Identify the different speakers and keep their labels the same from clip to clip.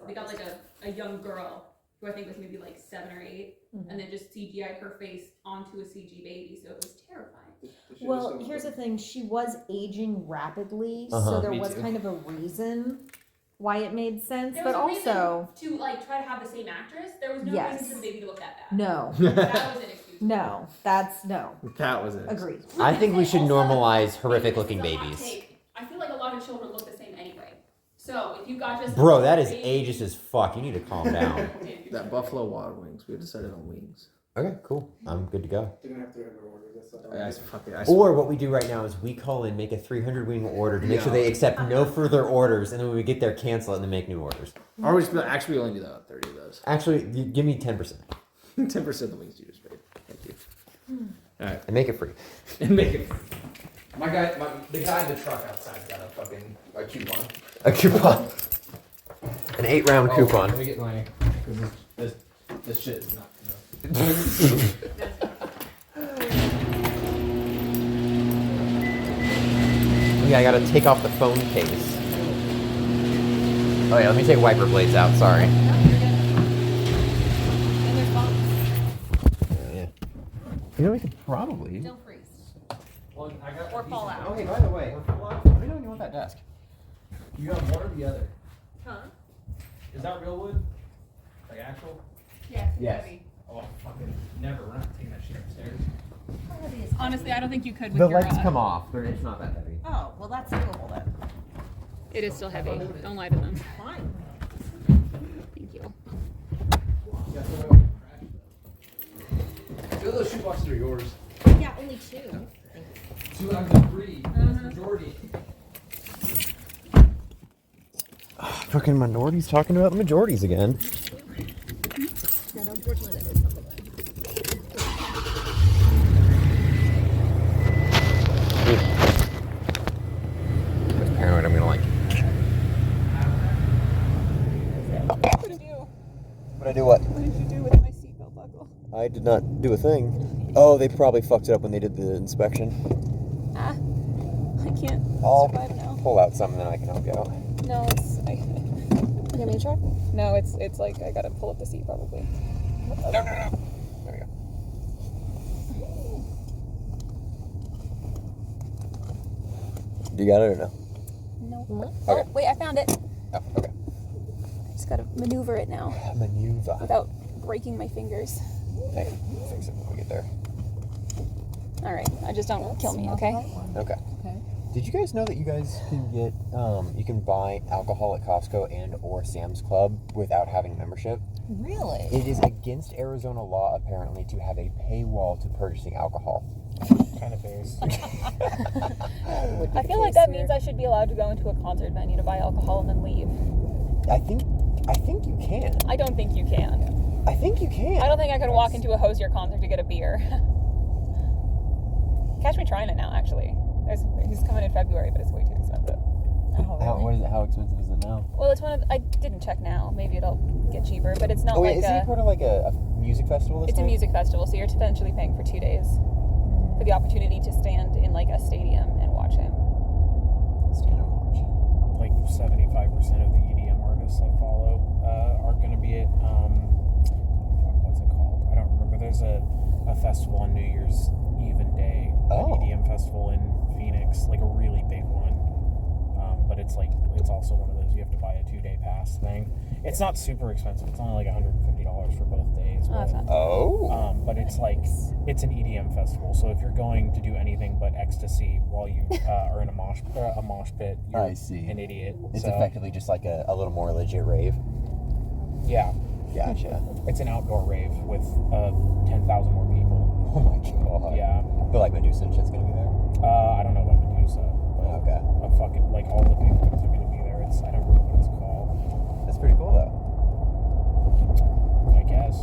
Speaker 1: They got like a young girl who I think was maybe like 7 or 8, and then just CGI'd her face onto a CG baby, so it was terrifying.
Speaker 2: Well, here's the thing. She was aging rapidly, so there was kind of a reason why it made sense.
Speaker 1: There
Speaker 2: but
Speaker 1: was a
Speaker 2: also
Speaker 1: reason to like try to have the same actress. There was no reason for the baby to look that bad.
Speaker 2: No.
Speaker 1: That was inexcusable.
Speaker 2: No, that's no.
Speaker 3: That was it.
Speaker 2: Agreed.
Speaker 4: I think we should
Speaker 1: Also,
Speaker 4: normalize horrific looking
Speaker 1: this is a hot
Speaker 4: babies.
Speaker 1: take. I feel like a lot of children look the same anyway. So if you got just
Speaker 4: Bro, that is ageist as fuck. You need to calm down.
Speaker 3: That Buffalo Wild Wings. We decided on wings.
Speaker 4: Okay, cool. I'm good to go.
Speaker 5: You're gonna have 300 orders.
Speaker 4: Or what we do right now is we call in, make a 300 wing order to make sure they accept no further orders, and then when we get there, cancel it and then make new orders.
Speaker 3: Or we just actually only do that on 30 of those.
Speaker 4: Actually, give me 10%.
Speaker 3: 10% of the wings you just paid. Thank you. All right,
Speaker 4: and make it free.
Speaker 3: And make it free. The guy in the truck outside got a coupon.
Speaker 4: A coupon. An 8-round coupon.
Speaker 3: Let me get mine. This shit is not.
Speaker 4: Yeah, I gotta take off the phone case. Oh yeah, let me take wiper blades out, sorry. Yeah. You know, we could probably...
Speaker 1: Don't freeze.
Speaker 3: Well, I got
Speaker 1: or fall out.
Speaker 4: Oh, hey, by the way, let me know when you want that desk.
Speaker 3: You got one or the other?
Speaker 1: Huh?
Speaker 3: Is that real wood? Like actual?
Speaker 1: Yes.
Speaker 4: Yes.
Speaker 3: Oh, fucking never. We're not taking that shit upstairs.
Speaker 1: Honestly, I don't think you could with
Speaker 4: The
Speaker 1: your...
Speaker 4: legs come off. It's not that heavy.
Speaker 2: Oh, well, that's doable then.
Speaker 1: It is still heavy. Don't lie to them.
Speaker 2: Fine.
Speaker 1: Thank you.
Speaker 3: Two of those shoeboxes are yours.
Speaker 2: Yeah, only 2.
Speaker 3: 2 out of 3. That's the majority.
Speaker 4: Fucking minorities talking about the majorities again.
Speaker 2: Unfortunately, that is something.
Speaker 4: That's paranoid, I'm gonna like.
Speaker 1: What did you do?
Speaker 4: What'd I do what?
Speaker 1: What did you do with my seatbelt buckle?
Speaker 4: I did not do a thing. Oh, they probably fucked it up when they did the inspection.
Speaker 1: I can't survive now.
Speaker 4: Pull out something that I can help you out.
Speaker 1: No, it's... You want me to try? No, it's like I gotta pull up the seat probably.
Speaker 4: No. There we go. You got it or no?
Speaker 1: No.
Speaker 4: Okay.
Speaker 1: Oh, wait, I found it.
Speaker 4: Oh, okay.
Speaker 1: Just gotta maneuver it now
Speaker 4: Maneuver.
Speaker 1: without breaking my fingers.
Speaker 4: Hey, fix it when we get there.
Speaker 1: Alright, just don't kill me, okay?
Speaker 4: Okay. Did you guys know that you guys can get, you can buy alcohol at Costco and or Sam's Club without having a membership?
Speaker 2: Really?
Speaker 4: It is against Arizona law, apparently, to have a paywall to purchasing alcohol.
Speaker 3: Kind of is.
Speaker 1: I feel like that means I should be allowed to go into a concert venue to buy alcohol and then leave.
Speaker 4: I think you can.
Speaker 1: I don't think you can.
Speaker 4: I think you can.
Speaker 1: I don't think I could walk into a Hosier concert to get a beer. Catch me trying it now, actually. He's coming in February, but it's way too expensive.
Speaker 2: Oh, really?
Speaker 4: How expensive is it now?
Speaker 1: Well, it's one of I didn't check now. Maybe it'll get cheaper, but it's not
Speaker 4: wait,
Speaker 1: like
Speaker 4: is it part of like a music festival?
Speaker 1: It's a music festival, so you're essentially paying for 2 days for the opportunity to stand in like a stadium and watch him.
Speaker 4: Stand and watch.
Speaker 5: Like 75% of the EDM artists I follow are going to be at what's it called? I don't remember. There's a festival on New Year's Even Day, an EDM festival in Phoenix, like a really big one. But it's also one of those you have to buy a 2-day pass thing. It's not super expensive. It's only like $150 for both days.
Speaker 1: Oh, that's not
Speaker 5: but it's like it's an EDM festival. So if you're going to do anything but ecstasy while you are in a mosh pit, you're an idiot.
Speaker 4: It's effectively just like a little more legit rave.
Speaker 5: Yeah.
Speaker 4: Gotcha.
Speaker 5: It's an outdoor rave with 10,000 more people.
Speaker 4: Oh my god.
Speaker 5: Yeah.
Speaker 4: I feel like Medusa and shit's gonna be there.
Speaker 5: I don't know about Medusa.
Speaker 4: Okay.
Speaker 5: Fucking like all the big things are gonna be there. I don't remember what it's called.
Speaker 4: That's pretty cool though.
Speaker 5: I guess.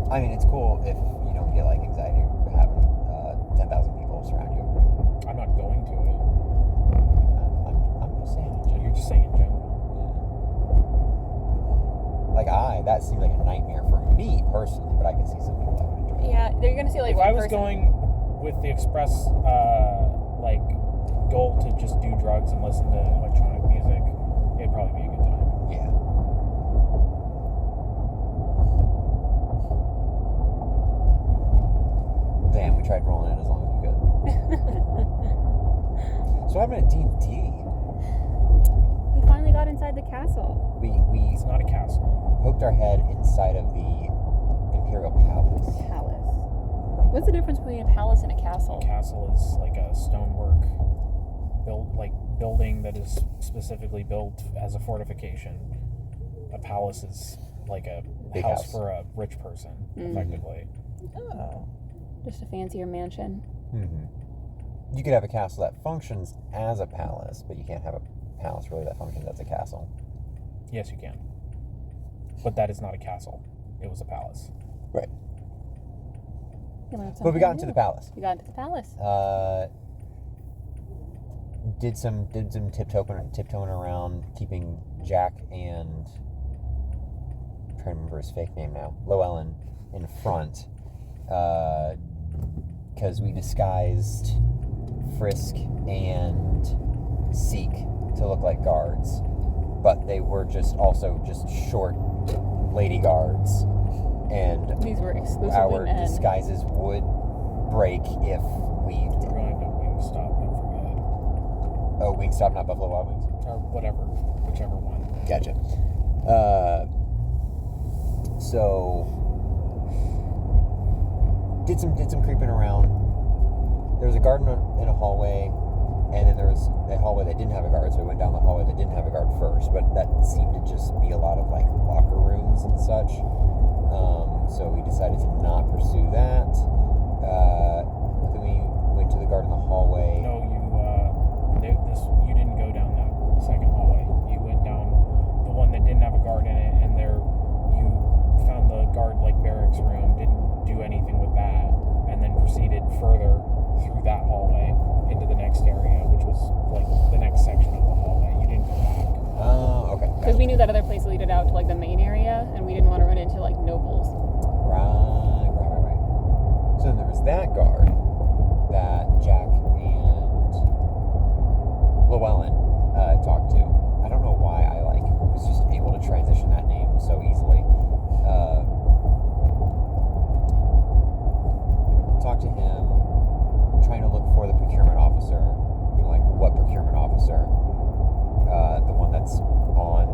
Speaker 4: I mean, it's cool if you don't get like anxiety having 10,000 people surround you.
Speaker 5: I'm not going to it.
Speaker 4: I'm just saying. In general.
Speaker 5: You're just saying in general.
Speaker 4: Like that seemed like a nightmare for me personally, but I can see some people that would enjoy it.
Speaker 1: Yeah, they're gonna see like
Speaker 5: if I was going with the express goal to just do drugs and listen to electronic music,
Speaker 6: inside the castle.
Speaker 4: We
Speaker 5: It's not a castle.
Speaker 4: poked our head inside of the Imperial Palace.
Speaker 6: Palace. What's the difference between a palace and a castle?
Speaker 5: A castle is like a stonework building that is specifically built as a fortification. A palace is like a
Speaker 4: Big
Speaker 5: house
Speaker 4: house.
Speaker 5: for a rich person, effectively.
Speaker 2: Oh.
Speaker 6: Just a fancier mansion.
Speaker 4: Mm-hmm. You could have a castle that functions as a palace, but you can't have a palace really that functions as a castle.
Speaker 5: Yes, you can. But that is not a castle. It was a palace.
Speaker 4: Right.
Speaker 6: You learned
Speaker 4: But we got into
Speaker 6: something
Speaker 4: the
Speaker 6: new.
Speaker 4: palace.
Speaker 6: We got into the palace.
Speaker 4: Did some tiptoeing around, keeping Jack and I'm trying to remember his fake name now, Llewellyn, in front, because we disguised Frisk and Seek to look like guards, but they were just short lady guards, and
Speaker 6: These were exclusively
Speaker 4: our
Speaker 6: men.
Speaker 4: disguises would break if we.
Speaker 5: We're going to Wingstop, don't forget.
Speaker 4: Oh, Wingstop, not Buffalo Wild Wings.
Speaker 5: Or whatever, whichever one.
Speaker 4: Gotcha. So did some creeping around. There was a guard in a hallway, and then there was a hallway that didn't have a guard. So we went down the hallway that didn't have a guard first, but that seemed to just be a lot of like locker rooms and such. So we decided to not pursue that. Then we went to the guard in the hallway.
Speaker 5: No, you didn't go down that second hallway. You went down the one that didn't have a guard in it, and there you found the guard like barracks room. Didn't do anything with that, and then proceeded further through that hallway into the next area, which was like the next section of the hallway. You didn't go back.
Speaker 4: Oh, okay.
Speaker 6: Because we knew that other place leaded out to like the main area, and we didn't want to run into like nobles.
Speaker 4: Right. So then there was that guard that Jack and Llewellyn talked to. I don't know why I was just able to transition that name so easily. Talked to him, trying to look for the procurement officer. Like, what procurement officer? The one that's on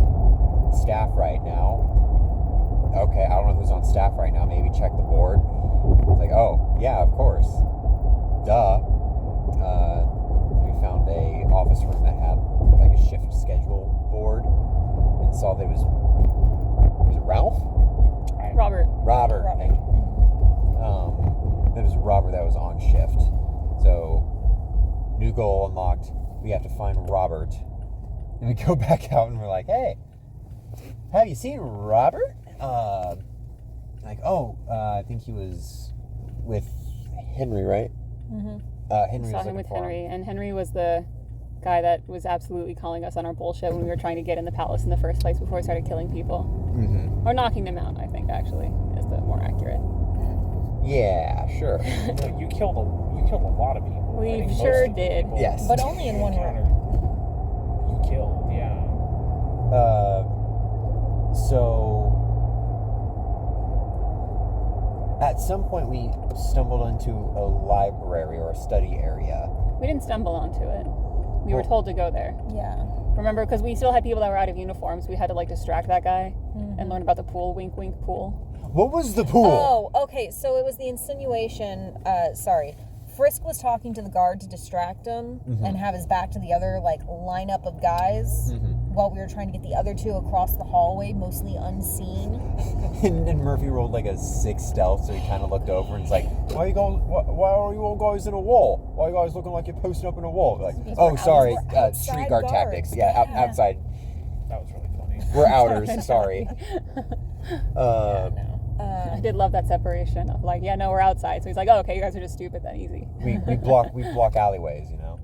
Speaker 4: staff right now. Okay, I don't know who's on staff right now. Maybe check the board. It's like, oh, yeah, of course. Duh. We found a office room that had like a shift schedule board and saw that it was it Ralph?
Speaker 6: Robert.
Speaker 4: Robert. Thank you. It was Robert that was on shift. So, new goal unlocked. We have to find Robert. And we go back out and we're like, hey, have you seen Robert? I think he was with Henry, right?
Speaker 2: Mm-hmm.
Speaker 4: Henry
Speaker 6: Saw
Speaker 4: was
Speaker 6: him with
Speaker 4: looking for
Speaker 6: Henry, and Henry was the guy that was absolutely calling us on our bullshit when we were trying to get in the palace in the first place before we started killing people.
Speaker 4: Mm-hmm.
Speaker 6: Or knocking them out, I think, actually, is the more accurate.
Speaker 4: Yeah, sure.
Speaker 5: You killed a lot of people.
Speaker 6: We
Speaker 5: I think most
Speaker 6: sure
Speaker 5: of the
Speaker 6: did.
Speaker 5: people
Speaker 4: Yes.
Speaker 2: But only in
Speaker 5: you
Speaker 2: one room.
Speaker 5: encountered, You killed, yeah.
Speaker 4: So at some point we stumbled into a library or a study area.
Speaker 6: We didn't stumble onto it. We were
Speaker 4: Oh.
Speaker 6: told to go there.
Speaker 2: Yeah.
Speaker 6: Remember, because we still had people that were out of uniforms. We had to like distract that guy
Speaker 2: Mm-hmm.
Speaker 6: and learn about the pool. Wink, wink, pool.
Speaker 4: What was the pool?
Speaker 2: Oh, okay. So it was the insinuation. Frisk was talking to the guard to distract him and have his back to the other lineup of guys while we were trying to get the other two across the hallway, mostly unseen.
Speaker 4: And Murphy rolled like a 6 stealth, so he kind of looked over and it's like, why are you all guys in a wall? Why are you guys looking like you're posting up in a wall? Like, oh, sorry,
Speaker 2: outside
Speaker 4: street guard
Speaker 2: guards.
Speaker 4: tactics. Yeah, outside.
Speaker 5: That was really funny.
Speaker 4: We're outers. Sorry.
Speaker 6: I did love that separation of like, yeah, no, we're outside. So he's like, oh, okay, you guys are just stupid then, easy.
Speaker 4: We block alleyways, you know.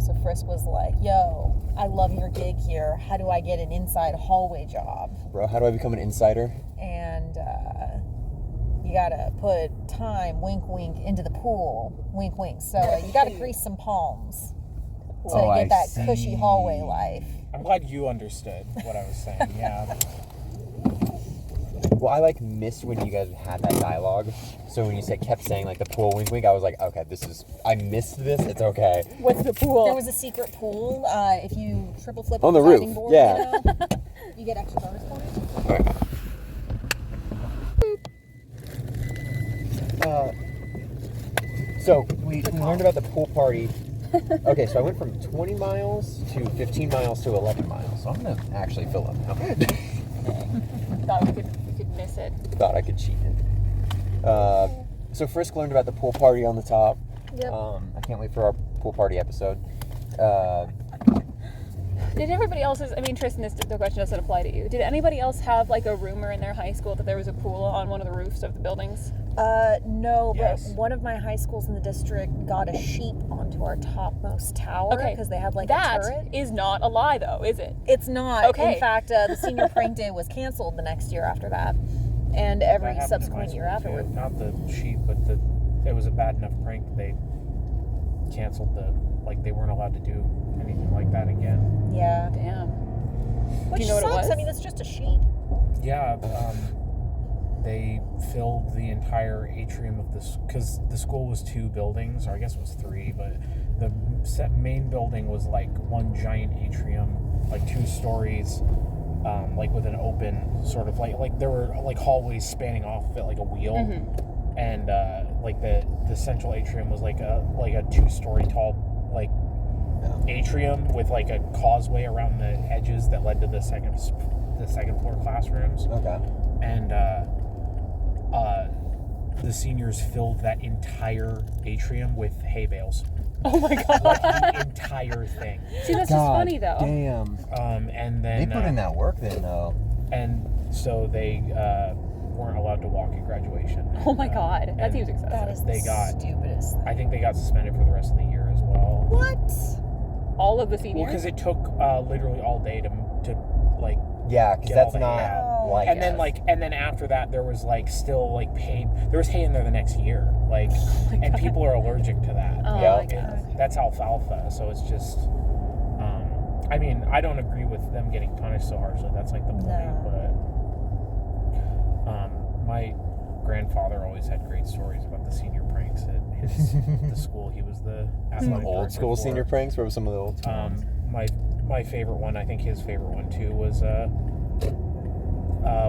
Speaker 2: So Frisk was like, yo, I love your gig here. How do I get an inside hallway job?
Speaker 4: Bro, how do I become an insider?
Speaker 2: And you gotta put time, wink, wink, into the pool, wink, wink. So you gotta grease some palms to get that cushy hallway life.
Speaker 5: I'm glad you understood what I was saying, yeah.
Speaker 4: Well, I like missed when you guys had that dialogue. So when you kept saying like the pool wink wink, I was like, okay, I missed this. It's okay.
Speaker 6: What's the pool?
Speaker 2: There was a secret pool. If you triple flip
Speaker 4: On the
Speaker 2: diving
Speaker 4: roof,
Speaker 2: board,
Speaker 4: yeah.
Speaker 2: you know, you get extra bonus points.
Speaker 4: So we learned about the pool party. Okay, so I went from 20 miles to 15 miles to 11 miles. So I'm gonna actually fill up now.
Speaker 6: Thought we could miss it.
Speaker 4: Thought I could cheat it. So Frisk learned about the pool party on the top.
Speaker 2: Yep.
Speaker 4: I can't wait for our pool party episode.
Speaker 6: Did everybody else's? I mean, Tristan, the question doesn't apply to you. Did anybody else have like a rumor in their high school that there was a pool on one of the roofs of the buildings?
Speaker 2: No,
Speaker 5: Yes.
Speaker 2: but one of my high schools in the district got a sheep onto our topmost tower
Speaker 6: Okay,
Speaker 2: because they had like
Speaker 6: that
Speaker 2: a turret.
Speaker 6: is not a lie, though, is it?
Speaker 2: It's not.
Speaker 6: Okay.
Speaker 2: In fact, the senior prank day was canceled the next year after that, and every
Speaker 5: That happened in my
Speaker 2: subsequent year
Speaker 5: school, too.
Speaker 2: afterward.
Speaker 5: Not the sheep, but it was a bad enough prank. They canceled they weren't allowed to do anything like that again.
Speaker 2: Yeah.
Speaker 6: Damn.
Speaker 2: Which
Speaker 6: Do you know what it
Speaker 2: sucks.
Speaker 6: was?
Speaker 2: I mean, it's just a sheep.
Speaker 5: Yeah, they filled the entire atrium of this because the school was 2 buildings, or I guess it was 3, but the main building was like one giant atrium, like 2 stories, like with an open sort of like there were like hallways spanning off of it like a wheel, and like the central atrium was like a 2-story tall like atrium with like a causeway around the edges that led to the second floor classrooms.
Speaker 4: Okay.
Speaker 5: And the seniors filled that entire atrium with hay bales.
Speaker 6: Oh my god.
Speaker 5: Like the entire thing.
Speaker 6: See, that's just funny though.
Speaker 4: Damn.
Speaker 5: And
Speaker 4: They
Speaker 5: then
Speaker 4: put in that work then, though.
Speaker 5: and so they weren't allowed to walk at graduation.
Speaker 6: Oh my god, that
Speaker 5: and
Speaker 6: seems excessive.
Speaker 2: That is
Speaker 5: They
Speaker 2: the
Speaker 5: got-
Speaker 2: stupidest thing.
Speaker 5: I think they got suspended for the rest of the year as well.
Speaker 2: What?
Speaker 6: All of the
Speaker 5: Well,
Speaker 6: seniors.
Speaker 5: because it took literally all day to like.
Speaker 4: Yeah, because
Speaker 5: Get
Speaker 4: that's
Speaker 5: all the
Speaker 4: not
Speaker 5: hay
Speaker 2: out.
Speaker 4: like.
Speaker 5: And then after that, there was like still like hay. There was hay in there the next year, like, and people are allergic to that.
Speaker 6: Oh
Speaker 4: Yeah.
Speaker 6: my god.
Speaker 5: That's alfalfa, so it's just. I mean, I don't agree with them getting punished so harshly. That's like the point,
Speaker 2: No.
Speaker 5: but my grandfather always had great stories about the senior pranks at the school he was the
Speaker 4: Some
Speaker 5: athletic
Speaker 4: old
Speaker 5: director
Speaker 4: school
Speaker 5: for.
Speaker 4: senior pranks. What were some of the old?
Speaker 5: My favorite one, I think his favorite one too, was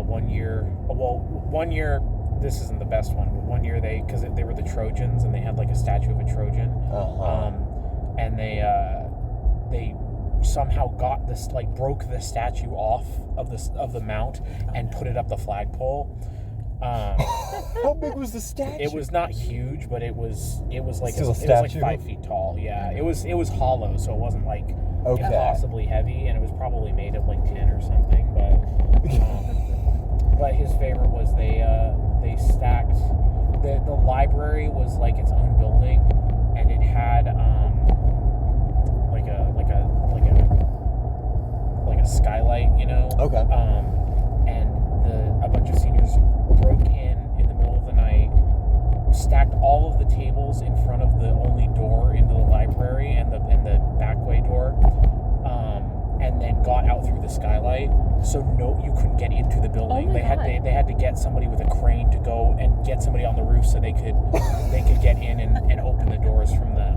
Speaker 5: one year. This isn't the best one, but one year because they were the Trojans and they had like a statue of a Trojan, and they somehow got this broke the statue off of the mount and put it up the flagpole.
Speaker 4: How big was the statue?
Speaker 5: It was not huge, but it was like
Speaker 4: Still a
Speaker 5: it was like
Speaker 4: statue?
Speaker 5: 5 feet tall. Yeah, it was hollow, so it wasn't like
Speaker 4: Okay.
Speaker 5: impossibly heavy, and it was probably made of like tin or something. But his favorite was they stacked the library was like its own building, and it had like a skylight, you know.
Speaker 4: Okay.
Speaker 5: And a bunch of seniors broke in the middle of the night, stacked all of the tables in front of the only door into the library and the backway door, and then got out through the skylight, so you couldn't get into the building.
Speaker 6: Oh my God.
Speaker 5: They had to get somebody with a crane to go and get somebody on the roof so they could get in and open the doors from the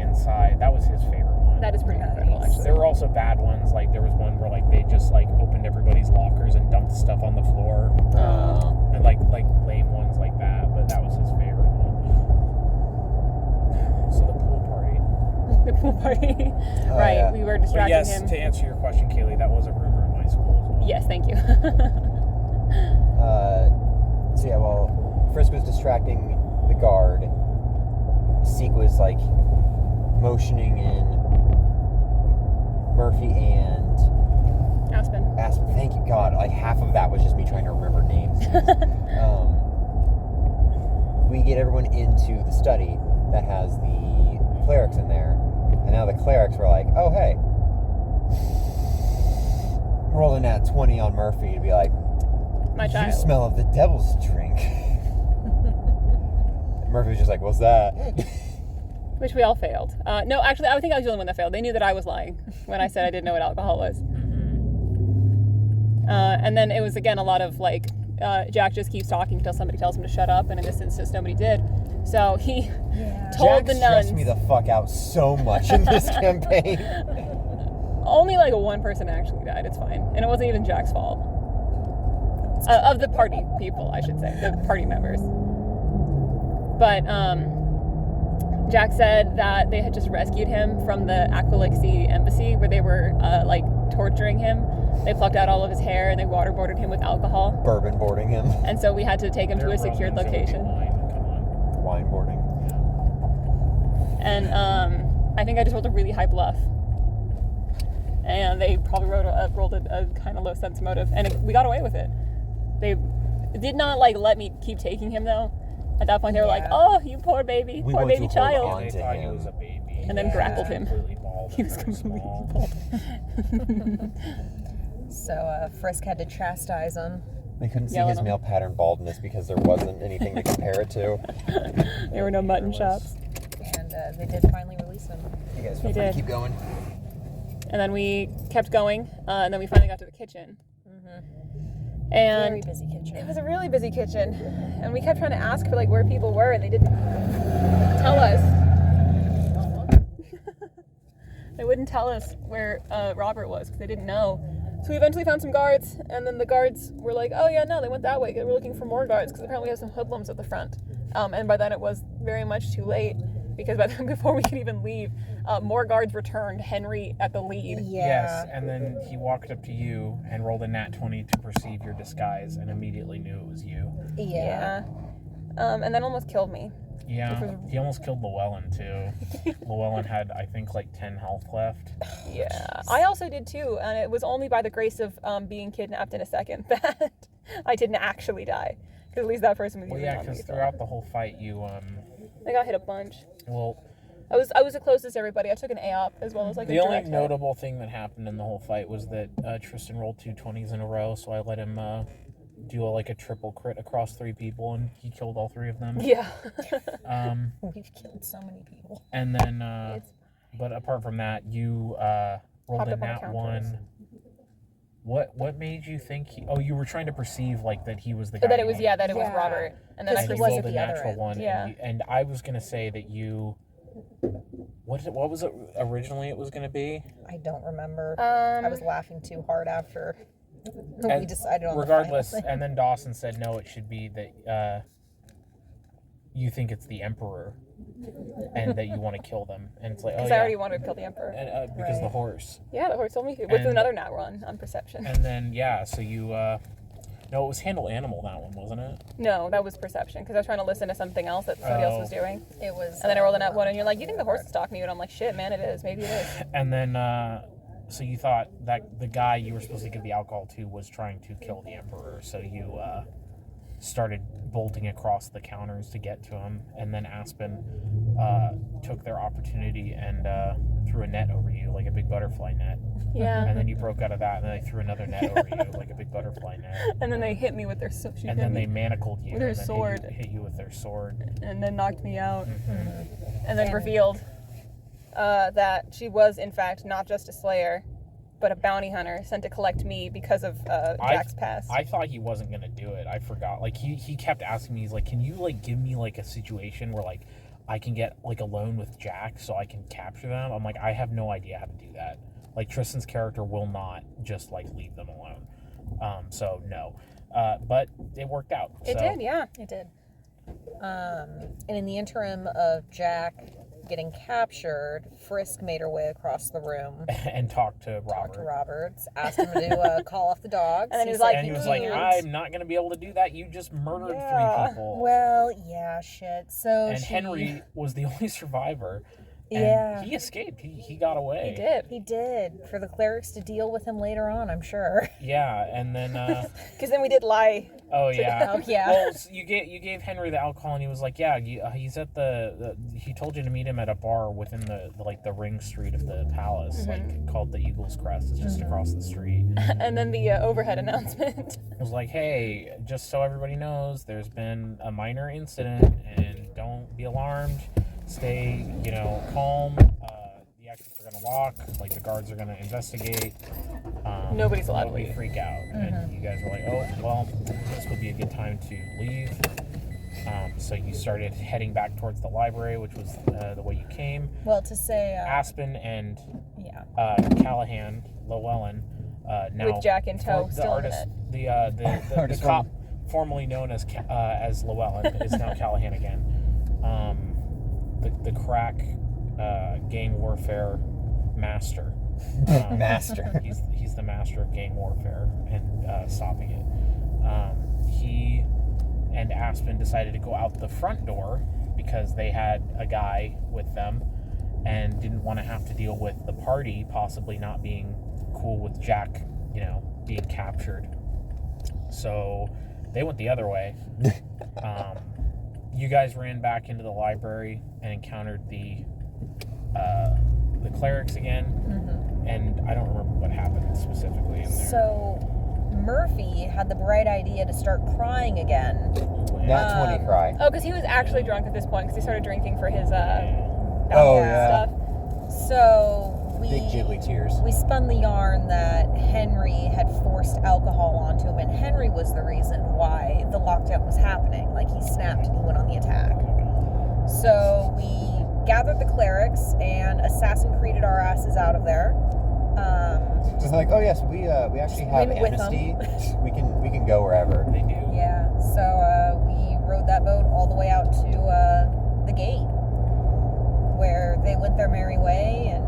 Speaker 5: inside. That was his favorite one.
Speaker 6: That is pretty incredible, actually.
Speaker 5: There were also bad ones, like there was one where like they just like opened everybody's lockers and dumped stuff on the floor, and like lame ones like that. But that was his favorite one. So the pool party.
Speaker 6: The pool party. Right,
Speaker 4: yeah.
Speaker 6: we were
Speaker 5: But
Speaker 6: distracting
Speaker 5: yes,
Speaker 6: him.
Speaker 5: to answer your question, Kaylee, that was a rumor in my school as well.
Speaker 6: Yes, thank you.
Speaker 4: So yeah, well, Frisk was distracting the guard. Seek was like motioning in Murphy and
Speaker 6: Aspen.
Speaker 4: Thank you, God. Like half of that was just me trying to remember names. We get everyone into the study that has the clerics in there, and now the clerics were like, "Oh hey," rolling that 20 on Murphy to be like,
Speaker 6: My
Speaker 4: "You
Speaker 6: child.
Speaker 4: smell of the devil's drink." Murphy was just like, "What's that?"
Speaker 6: Which we all failed. No, actually, I think I was the only one that failed. They knew that I was lying when I said I didn't know what alcohol was. And then it was again a lot of like Jack just keeps talking until somebody tells him to shut up, and in this instance nobody did. So he told
Speaker 4: Jack
Speaker 6: the
Speaker 4: stressed
Speaker 6: nuns.
Speaker 4: me the fuck out so much in this campaign.
Speaker 6: Only like one person actually died. It's fine, and it wasn't even Jack's fault. Of the party people, I should say, the party members. But Jack said that they had just rescued him from the Aquilixi embassy where they were like torturing him. They plucked out all of his hair and they waterboarded him with alcohol.
Speaker 4: Bourbon boarding him.
Speaker 6: And so we had to take him to a secured location.
Speaker 4: Wine boarding.
Speaker 6: And I think I just rolled a really high bluff. And they probably rolled a kind of low sense motive. And we got away with it. They did not like let me keep taking him though. At that point they were like, oh, you poor baby,
Speaker 4: We
Speaker 6: poor
Speaker 4: want
Speaker 6: baby
Speaker 4: to hold
Speaker 6: child.
Speaker 4: on
Speaker 5: They
Speaker 4: to
Speaker 5: thought he
Speaker 4: him.
Speaker 5: was a baby.
Speaker 6: And then grappled him.
Speaker 5: Completely bald.
Speaker 6: He was
Speaker 5: very
Speaker 6: completely
Speaker 5: small.
Speaker 6: bald.
Speaker 2: So Frisk had to chastise him.
Speaker 4: They couldn't see
Speaker 6: Yell
Speaker 4: his
Speaker 6: at him.
Speaker 4: male pattern baldness because there wasn't anything to compare it to.
Speaker 6: There were no mutton chops.
Speaker 2: And they did finally release him.
Speaker 4: You guys
Speaker 6: They
Speaker 4: feel free to
Speaker 6: did.
Speaker 4: keep going.
Speaker 6: And then we kept going, and then we finally got to the kitchen. And
Speaker 2: Very busy kitchen.
Speaker 6: it was a really busy kitchen, and we kept trying to ask for like where people were, and they didn't tell us. They wouldn't tell us where Robert was because they didn't know. So we eventually found some guards, and then the guards were like, "Oh yeah, no, they went that way. We're looking for more guards because apparently we have some hoodlums at the front." And by then it was very much too late because by then before we could even leave, more guards returned. Henry at the lead.
Speaker 2: Yeah.
Speaker 5: Yes, and then he walked up to you and rolled a nat 20 to perceive your disguise and immediately knew it was you.
Speaker 2: Yeah.
Speaker 6: And then almost killed me.
Speaker 5: Yeah, he almost killed Llewellyn too. Llewellyn had, I think, like 10 health left.
Speaker 6: Yeah, I also did too, and it was only by the grace of being kidnapped in a second that I didn't actually die. Because at least that person was
Speaker 5: Well,
Speaker 6: using
Speaker 5: yeah,
Speaker 6: on me,
Speaker 5: because
Speaker 6: so.
Speaker 5: throughout the whole fight, you,
Speaker 6: I got hit a bunch.
Speaker 5: well,
Speaker 6: I was the closest to everybody. I took an AOP as well as like
Speaker 5: the
Speaker 6: a
Speaker 5: only
Speaker 6: direct hit.
Speaker 5: notable thing that happened in the whole fight was that Tristan rolled 2 20s in a row, so I let him do a triple crit across 3 people, and he killed all 3 of them.
Speaker 6: Yeah.
Speaker 2: We've killed so many people.
Speaker 5: And then, but apart from that, you rolled
Speaker 6: Popped
Speaker 5: a
Speaker 6: up on the
Speaker 5: nat
Speaker 6: counters.
Speaker 5: 1. What made you think oh, you were trying to perceive like that he was the guy?
Speaker 6: that it
Speaker 5: you
Speaker 6: was
Speaker 5: wanted.
Speaker 6: that it was
Speaker 2: Yeah.
Speaker 6: Robert, and then I
Speaker 2: Because
Speaker 5: And
Speaker 2: he
Speaker 5: you
Speaker 2: was
Speaker 6: perceived
Speaker 2: at
Speaker 5: rolled a
Speaker 2: the other
Speaker 5: natural
Speaker 2: end.
Speaker 5: 1,
Speaker 6: Yeah.
Speaker 5: and I was gonna say that you. What was it originally? It was gonna be.
Speaker 2: I don't remember. I was laughing too hard after we
Speaker 5: And
Speaker 2: decided on
Speaker 5: regardless,
Speaker 2: the final thing.
Speaker 5: and then Dawson said no. It should be that you think it's the Emperor, and that you want to kill them. And it's like, oh
Speaker 6: because
Speaker 5: yeah,
Speaker 6: I already wanted to kill the Emperor.
Speaker 5: and, because the
Speaker 2: Right.
Speaker 5: horse.
Speaker 6: Yeah, the horse told me to. With
Speaker 5: And-
Speaker 6: another nat run on perception.
Speaker 5: And then yeah, so you. No, it was handle animal that one, wasn't it?
Speaker 6: No, that was perception because I was trying to listen to something else that somebody else was doing.
Speaker 2: It was.
Speaker 6: And then I rolled a nat 1, and you're like, "You think the horse is stalking you?" And I'm like, "Shit, man, it is. Maybe it is."
Speaker 5: And then, so you thought that the guy you were supposed to give the alcohol to was trying to kill the Emperor, so you started bolting across the counters to get to him, and then Aspen took their opportunity and threw a net over you, like a big butterfly net.
Speaker 6: Yeah.
Speaker 5: And then you broke out of that, and then they threw another net over you, like a big butterfly net.
Speaker 6: And then they hit me with their
Speaker 5: And then they manacled you,
Speaker 6: With their
Speaker 5: and then
Speaker 6: sword.
Speaker 5: hit you with their sword.
Speaker 6: and then knocked me out,
Speaker 5: Mm-hmm.
Speaker 6: and then revealed that she was in fact not just a slayer, but a bounty hunter sent to collect me because of Jack's past.
Speaker 5: I thought he wasn't gonna do it. I forgot. Like he kept asking me, he's like, "Can you like give me like a situation where like I can get like alone with Jack so I can capture them?" I'm like, I have no idea how to do that. Like Tristan's character will not just like leave them alone. So no. But it worked out.
Speaker 6: It
Speaker 5: So-
Speaker 6: did, yeah.
Speaker 2: It did. And in the interim of Jack getting captured, Frisk made her way across the room,
Speaker 5: And talked to Robert.
Speaker 2: talked to Roberts, asked him to call off the dogs.
Speaker 6: And then he was like,
Speaker 5: And he was like,
Speaker 6: can't.
Speaker 5: I'm not gonna be able to do that. You just murdered
Speaker 6: Yeah.
Speaker 5: 3 people.
Speaker 2: Well, yeah, shit. So
Speaker 5: and
Speaker 2: she,
Speaker 5: Henry was the only survivor. And
Speaker 2: Yeah.
Speaker 5: he escaped. He got away.
Speaker 6: He did.
Speaker 2: He did, for the clerics to deal with him later on, I'm sure.
Speaker 5: Yeah, and then
Speaker 6: Because then we did lie.
Speaker 5: oh yeah.
Speaker 2: Oh, yeah.
Speaker 5: Well, so you gave Henry the alcohol, and he was like, yeah, he's at the he told you to meet him at a bar within the ring street of the palace, like called the Eagle's Crest. It's just across the street.
Speaker 6: And then the overhead announcement.
Speaker 5: It was like, hey, just so everybody knows, there's been a minor incident, and don't be alarmed. Stay, calm. The exits are gonna lock. Like the guards are gonna investigate.
Speaker 6: Nobody's allowed to
Speaker 5: nobody
Speaker 6: leave.
Speaker 5: freak out. And you guys were like, oh, well, this would be a good time to leave. So you started heading back towards the library, which was the way you came.
Speaker 2: Well, to say,
Speaker 5: Aspen and
Speaker 2: yeah.
Speaker 5: Callahan, Llewellyn, now
Speaker 6: With Jack in tow,
Speaker 5: the
Speaker 6: still in
Speaker 5: artist,
Speaker 6: it.
Speaker 5: the
Speaker 4: Artist
Speaker 5: cop formerly known as Llewellyn is now Callahan again. The crack gang warfare master.
Speaker 4: Master.
Speaker 5: He's the master of gang warfare and stopping it. He and Aspen decided to go out the front door because they had a guy with them and didn't want to have to deal with the party possibly not being cool with Jack, being captured. So they went the other way. You guys ran back into the library and encountered the clerics again. And I don't remember what happened specifically in there.
Speaker 2: So Murphy had the bright idea to start crying again.
Speaker 4: Nat 20 cry.
Speaker 6: Oh, because he was actually drunk at this point because he started drinking for his
Speaker 4: Oh, yeah.
Speaker 6: stuff.
Speaker 2: So
Speaker 4: Big jiggly tears.
Speaker 2: we spun the yarn that Henry had forced alcohol onto him, and Henry was the reason why the lockdown was happening. Like, he snapped and he went on the attack. So we gathered the clerics and Assassin Creeded our asses out of there.
Speaker 4: Just like, oh yes, we actually have
Speaker 2: Went with
Speaker 4: amnesty. we can go wherever.
Speaker 5: They do.
Speaker 2: Yeah, so we rode that boat all the way out to the gate, where they went their merry way, and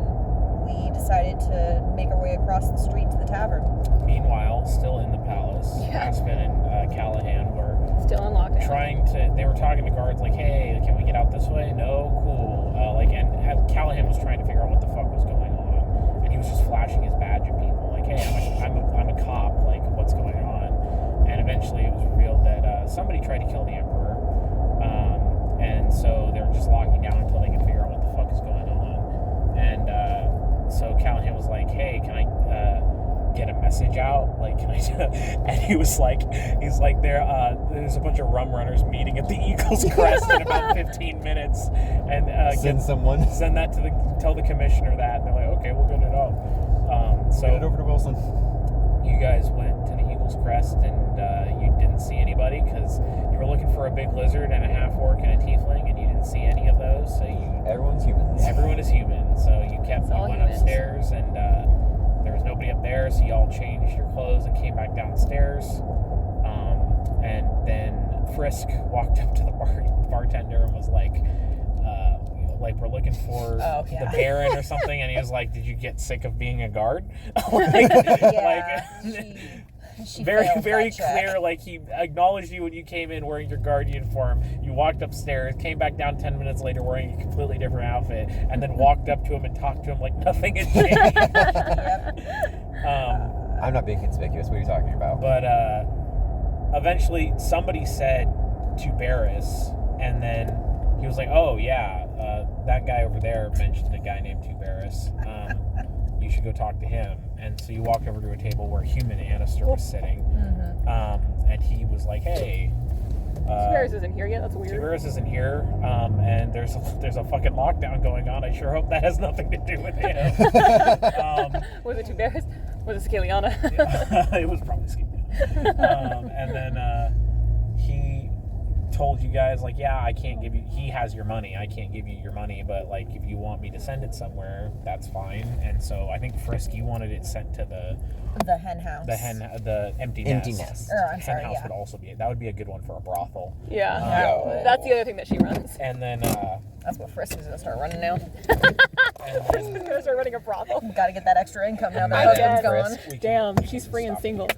Speaker 2: we decided to make our way across the street to the tavern.
Speaker 5: Meanwhile, still in the palace,
Speaker 6: Yeah.
Speaker 5: Aspen and Callahan were
Speaker 6: Still on lockdown.
Speaker 5: they were talking to guards like, hey, can we get out this way? No, cool. And Callahan was trying to figure out what the fuck was going on, and he was just flashing his badge at people like, hey, I'm a cop, like, what's going on? And eventually it was revealed that somebody tried to kill the emperor, and so they were just locking down until they could figure out what the fuck is going on. And so Callahan was like, hey, can I get a message out? Like, can I? And he's like, there's a bunch of rum runners meeting at the Eagle's Crest in about 15 minutes, and
Speaker 4: Send someone.
Speaker 5: send that to tell the commissioner that. And they're like, okay, we'll get it up. So
Speaker 4: Get it over to Wilson.
Speaker 5: you guys went to the Eagle's Crest, and you didn't see anybody because you were looking for a big lizard and a half orc and a tiefling, and you didn't see any of those. So
Speaker 4: Everyone's humans.
Speaker 5: everyone is human. So you
Speaker 6: all
Speaker 5: went
Speaker 6: humans.
Speaker 5: upstairs, and there was nobody up there. So y'all changed your clothes and came back downstairs. And then Frisk walked up to the bartender and was like, we're looking for
Speaker 2: Oh, yeah.
Speaker 5: the Baron or something. And he was like, did you get sick of being a guard?
Speaker 2: She
Speaker 5: Very,
Speaker 2: failed
Speaker 5: very
Speaker 2: that check.
Speaker 5: clear. Like, he acknowledged you when you came in wearing your guard uniform. You walked upstairs, came back down 10 minutes later wearing a completely different outfit, and then walked up to him and talked to him like nothing had changed.
Speaker 2: Yep.
Speaker 4: I'm not being conspicuous. What are you talking about?
Speaker 5: But eventually somebody said to Barris, and then he was like, oh yeah, that guy over there mentioned a guy named Tuberis. You should go talk to him. And so you walked over to a table where human Annister was sitting, and he was like, hey,
Speaker 6: Paris isn't here yet. That's weird.
Speaker 5: Tuberis isn't here, and there's a fucking lockdown going on. I sure hope that has nothing to do with him.
Speaker 6: Was it Paris? Was it Scaliana?
Speaker 5: It was probably Scaliana. And then he told you guys, like, yeah, I can't give you, he has your money, I can't give you your money, but like, if you want me to send it somewhere, that's fine. And so I think Frisk, you wanted it sent to the
Speaker 2: hen house.
Speaker 5: the empty
Speaker 4: Empty
Speaker 5: nest.
Speaker 4: nest.
Speaker 2: Oh, I'm
Speaker 5: Hen
Speaker 2: sorry,
Speaker 5: house
Speaker 2: yeah.
Speaker 5: would also that would be a good one for a brothel.
Speaker 6: Yeah. That's the other thing that she runs.
Speaker 5: And then
Speaker 2: That's what Frisk is gonna start running now.
Speaker 6: She's gonna start running a brothel.
Speaker 2: Gotta get that extra income now that
Speaker 4: My
Speaker 2: her
Speaker 4: bad,
Speaker 2: husband's
Speaker 4: Frisk.
Speaker 2: gone.
Speaker 6: Damn, she's free and single.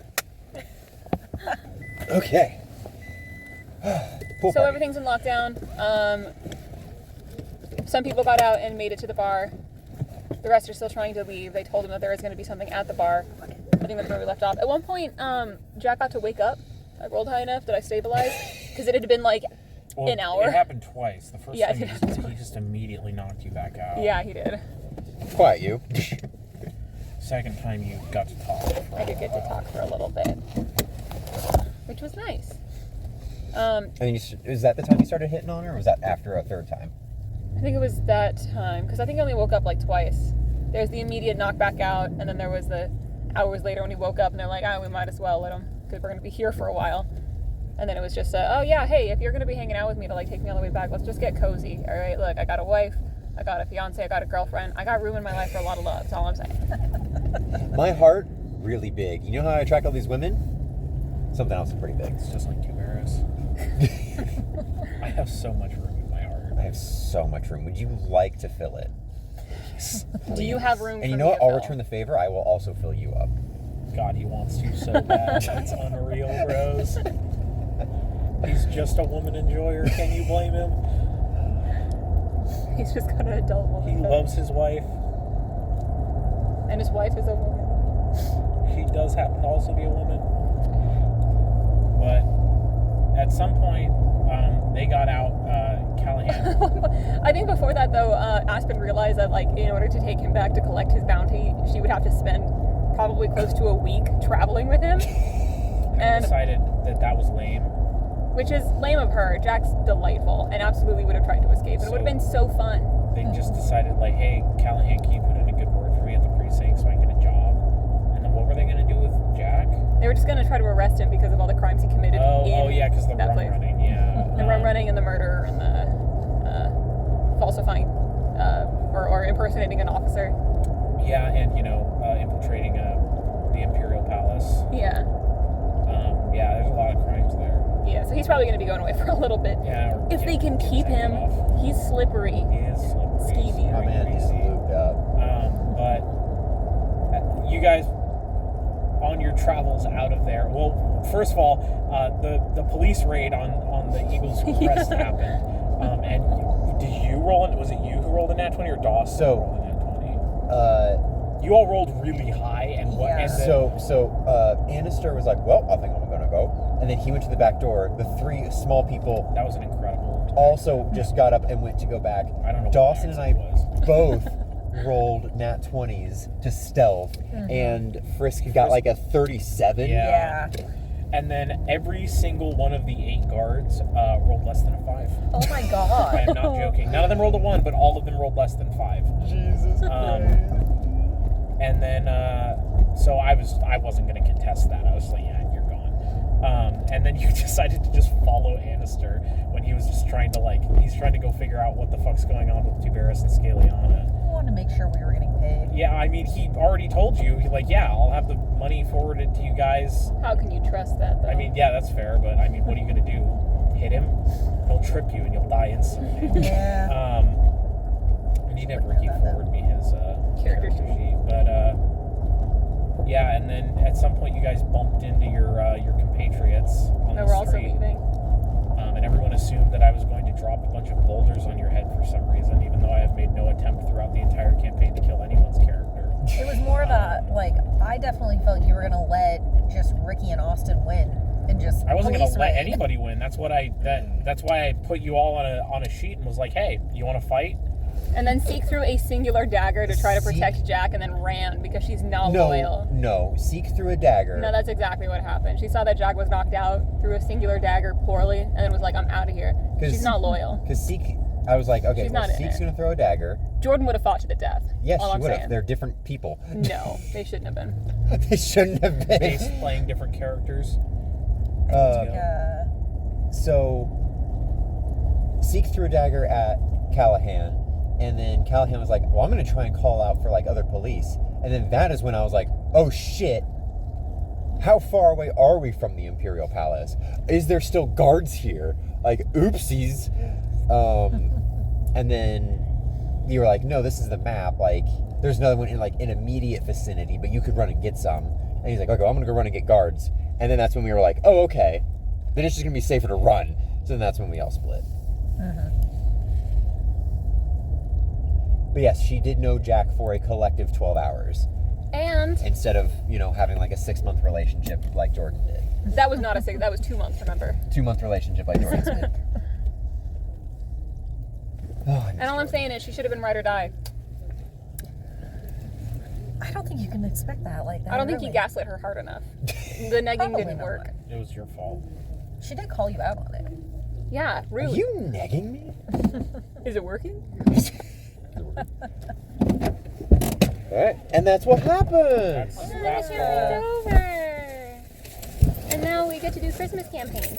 Speaker 4: Okay. Pool
Speaker 6: So
Speaker 4: party.
Speaker 6: everything's in lockdown. Some people got out and made it to the bar. The rest are still trying to leave. They told them that there was going to be something at the bar. I think that's where we left off. At one point, Jack got to wake up. I rolled high enough that I stabilized because it had been like an hour.
Speaker 5: It happened twice. The first
Speaker 6: Yeah,
Speaker 5: time
Speaker 6: it
Speaker 5: he just immediately knocked you back out.
Speaker 6: Yeah, he did.
Speaker 4: Quiet you.
Speaker 5: Second time you got to talk.
Speaker 6: I did get to talk for a little bit, which was nice.
Speaker 4: And is that the time you started hitting on her, or was that after a third time?
Speaker 6: I think it was that time because I think I only woke up like twice. There's the immediate knock back out, and then there was the hours later when he woke up, and they're like, oh, we might as well let him, because we're going to be here for a while. And then it was just, oh yeah, hey, if you're going to be hanging out with me to like take me all the way back, let's just get cozy. All right, look, I got a wife, I got a fiance, I got a girlfriend. I got room in my life for a lot of love. That's all I'm saying.
Speaker 4: My heart, really big. You know how I attract all these women? Something else is pretty big.
Speaker 5: It's just like Tuberis. I have so much room in my heart.
Speaker 4: I have so much room. Would you like to fill it?
Speaker 6: Do you have room?
Speaker 4: And you
Speaker 6: for
Speaker 4: know
Speaker 6: me
Speaker 4: what?
Speaker 6: to
Speaker 4: I'll
Speaker 6: fill?
Speaker 4: return the favor. I will also fill you up.
Speaker 5: God, he wants to so bad. It's unreal, bros. He's just a woman enjoyer. Can you blame him?
Speaker 6: He's just got an adult woman.
Speaker 5: He loves his wife.
Speaker 6: And his wife is a woman.
Speaker 5: He does happen to also be a woman. But at some point, they got out Callahan.
Speaker 6: I think before that, though, Aspen realized that, like, in order to take him back to collect his bounty, she would have to spend probably close to a week traveling with him.
Speaker 5: And decided that was lame.
Speaker 6: Which is lame of her. Jack's delightful and absolutely would have tried to escape. And it would have been so fun.
Speaker 5: They just decided, like, hey, Callahan, can you put in a good word for me at the precinct so I can get a job? And then what were they going to do with Jack?
Speaker 6: They were just going to try to arrest him because of all the crimes he committed
Speaker 5: yeah, because the
Speaker 6: that
Speaker 5: rum
Speaker 6: place.
Speaker 5: running, yeah.
Speaker 6: The rum running and the murder and the falsifying or impersonating an officer.
Speaker 5: Yeah, and, infiltrating the Imperial Palace.
Speaker 6: Yeah.
Speaker 5: Yeah, there's a lot of crimes there.
Speaker 6: Yeah, so he's probably going to be going away for a little bit.
Speaker 5: Yeah.
Speaker 6: If they can keep him, he's slippery.
Speaker 5: He is slippery.
Speaker 6: Skeevy.
Speaker 4: My man is lubed up.
Speaker 5: But you guys, on your travels out of there, well, first of all, the police raid on the Eagles Crest happened. And did you roll it? Was it you who rolled a nat 20 or Dawson who rolled a nat 20? You all rolled really high, and what?
Speaker 2: Yeah.
Speaker 5: And
Speaker 4: So Annister was like, well, I think I'm gonna go. And then he went to the back door. The three small people
Speaker 5: that was an incredible.
Speaker 4: also just got up and went to go back.
Speaker 5: I don't know.
Speaker 4: Dawson
Speaker 5: what
Speaker 4: and I
Speaker 5: was.
Speaker 4: both rolled nat 20s to stealth, and Frisk got like a 37.
Speaker 5: Yeah. And then every single one of the 8 guards rolled less than a 5.
Speaker 2: Oh my
Speaker 5: I
Speaker 2: god.
Speaker 5: am not joking. None of them rolled a 1, but all of them rolled less than 5.
Speaker 4: Jesus Christ.
Speaker 5: And then, so I wasn't going to contest that. I was like, yeah, you're gone. And then you decided to just follow Annister when he was just trying to, he's trying to go figure out what the fuck's going on with Tuberis and Scaliana.
Speaker 2: I wanted to make sure we were getting paid.
Speaker 5: Yeah, I mean, he already told you, yeah, I'll have the money forwarded to you guys.
Speaker 6: How can you trust that, though?
Speaker 5: I mean, yeah, that's fair, but I mean, what are you going to do? Hit him? He'll trip you and you'll die instantly.
Speaker 2: Yeah.
Speaker 5: And you never forward me his character sheet, but yeah, and then at some point you guys bumped into your compatriots on the
Speaker 6: we're also
Speaker 5: street.
Speaker 6: leaving.
Speaker 5: And everyone assumed that I was going to drop a bunch of boulders on your head for some reason, even though I have made no attempt throughout the entire campaign to kill anyone's character.
Speaker 2: It was more of a, I definitely felt you were going to let just Ricky and Austin win. And just
Speaker 5: I wasn't going to let
Speaker 2: raid.
Speaker 5: anybody win. That's what that's why I put you all on a sheet and was like, hey, you want to fight?
Speaker 6: And then Seek threw a singular dagger to try to protect Jack and then ran because she's not loyal.
Speaker 4: No, Seek threw a dagger.
Speaker 6: No, that's exactly what happened. She saw that Jack was knocked out, threw a singular dagger poorly, and then was like, I'm out of here. She's not loyal.
Speaker 4: Because Seek, I was like, okay,
Speaker 6: She's
Speaker 4: well,
Speaker 6: not in
Speaker 4: Seek's
Speaker 6: it.
Speaker 4: going to throw a dagger.
Speaker 6: Jordan would have fought to the death.
Speaker 4: Yes,
Speaker 6: all
Speaker 4: she
Speaker 6: I'm
Speaker 4: would have.
Speaker 6: saying.
Speaker 4: They're different people.
Speaker 6: No, they shouldn't have been.
Speaker 4: They shouldn't have been.
Speaker 5: Based playing different characters.
Speaker 4: So, Seek threw a dagger at Callahan, and then Callahan was like, well, I'm going to try and call out for, other police. And then that is when I was like, oh, shit. How far away are we from the Imperial Palace? Is there still guards here? Oopsies. And then you were like, no, this is the map. There's another one in, in immediate vicinity, but you could run and get some. And he's like, okay, well, I'm going to go run and get guards. And then that's when we were like, oh, okay. Then it's just going to be safer to run. So then that's when we all split. But yes, she did know Jack for a collective 12 hours.
Speaker 6: And
Speaker 4: Instead of, having a 6-month relationship like Jordan did.
Speaker 6: that was not a 6, that was 2 months, remember?
Speaker 4: 2-month relationship like Jordan did.
Speaker 6: And all I'm saying is she should have been ride or die.
Speaker 2: I don't think you can expect that like that.
Speaker 6: I don't think you gaslit her hard enough. The negging
Speaker 2: Probably
Speaker 6: didn't
Speaker 2: not.
Speaker 6: work.
Speaker 5: It was your fault.
Speaker 2: She did call you out on it.
Speaker 6: Yeah,
Speaker 4: Are
Speaker 6: rude.
Speaker 4: you negging me?
Speaker 6: Is it working?
Speaker 4: Alright, and that's what happened.
Speaker 5: That's
Speaker 7: It's over. And now we get to do Christmas campaign.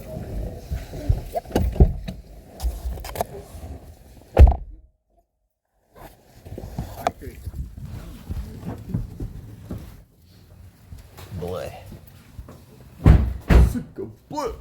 Speaker 4: Boy.
Speaker 3: Boy.